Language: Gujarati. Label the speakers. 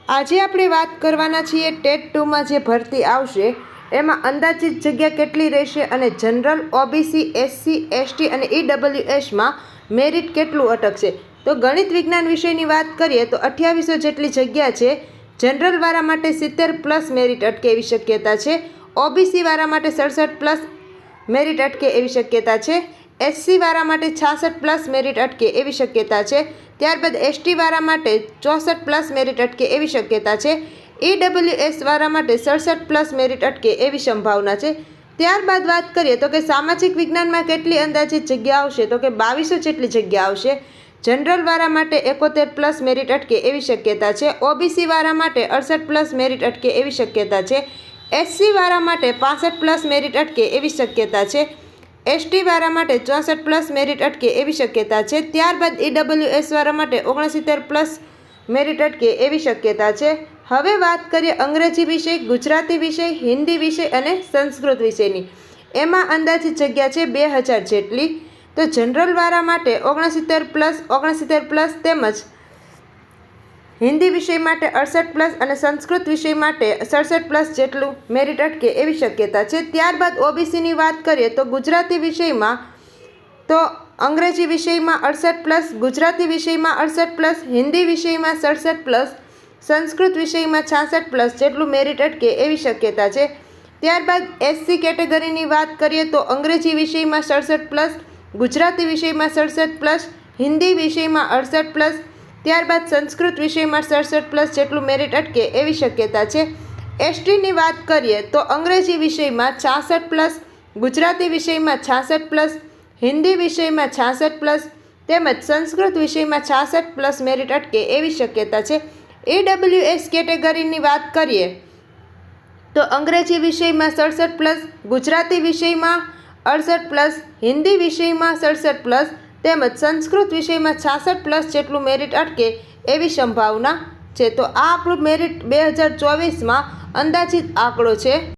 Speaker 1: આજે આપણે વાત કરવાના છીએ ટેટ 2માં જે ભરતી આવશે એમાં અંદાજિત જગ્યા કેટલી રહેશે અને જનરલ, ઓબીસી, એસસી, એસટી અને ઈડબ્લ્યુએસમાં મેરિટ કેટલું અટકશે। તો ગણિત વિજ્ઞાન વિષયની વાત કરીએ તો 2800 જેટલી જગ્યા છે। જનરલવાળા માટે 70+ મેરિટ અટકે એવી શક્યતા છે। ઓબીસીવાળા માટે 67+ મેરિટ અટકે એવી શક્યતા છે। એસસીવાળા માટે 66+ મેરિટ અટકે એવી શક્યતા છે। ત્યારબાદ એસટીવાળા માટે 64+ મેરિટ અટકે એવી શક્યતા છે। ઈડબ્લ્યુએસવાળા માટે 67+ મેરિટ અટકે એવી સંભાવના છે। ત્યારબાદ વાત કરીએ તો કે સામાજિક વિજ્ઞાનમાં કેટલી અંદાજિત જગ્યા આવશે તો કે 2200 જેટલી જગ્યા આવશે। જનરલવાળા માટે 71+ મેરિટ અટકે એવી શક્યતા છે। ઓબીસીવાળા માટે 68+ મેરિટ અટકે એવી શક્યતા છે। એસસીવાળા માટે 65+ મેરિટ અટકે એવી શક્યતા છે। એસટીવાળા માટે 64+ મેરિટ અટકે એવી શક્યતા છે। ત્યારબાદ ઈડબ્લ્યુએસવાળા માટે 69+ મેરિટ અટકે એવી શક્યતા છે। હવે વાત કરીએ અંગ્રેજી વિષય, ગુજરાતી વિષય, હિન્દી વિષય અને સંસ્કૃત વિષયની। એમાં અંદાજિત જગ્યા છે 2000 જેટલી। તો જનરલવાળા માટે 69+, તેમજ હિન્દી વિષય માટે 68+ અને સંસ્કૃત વિષય માટે 67+ જેટલું મેરિટ અટકે એવી શક્યતા છે। ત્યારબાદ ઓબીસીની વાત કરીએ તો ગુજરાતી વિષયમાં તો અંગ્રેજી વિષયમાં 68+, ગુજરાતી વિષયમાં 68+, હિન્દી વિષયમાં 67+, સંસ્કૃત વિષયમાં 66+ જેટલું મેરિટ અટકે એવી શક્યતા છે। ત્યારબાદ એસસી કેટેગરીની વાત કરીએ તો અંગ્રેજી વિષયમાં 67+, ગુજરાતી વિષયમાં 67+, હિન્દી વિષયમાં 68+, ત્યારબાદ સંસ્કૃત વિષયમાં 67+ જેટલું મેરિટ અટકે એવી શક્યતા છે। એસટીની વાત કરીએ તો અંગ્રેજી વિષયમાં 66+, ગુજરાતી વિષયમાં 66+, હિન્દી વિષયમાં 66+, તેમજ સંસ્કૃત વિષયમાં 66+ મેરિટ અટકે એવી શક્યતા છે। ઈડબ્લ્યુએસ કેટેગરીની વાત કરીએ તો અંગ્રેજી વિષયમાં 67+, ગુજરાતી વિષયમાં 68+, હિન્દી વિષયમાં 67+, તેમજ સંસ્કૃત વિષયમાં 66+ જેટલું મેરિટ અટકે એવી સંભાવના છે। તો આ આપણું મેરિટ 2024માં અંદાજિત આંકડો છે।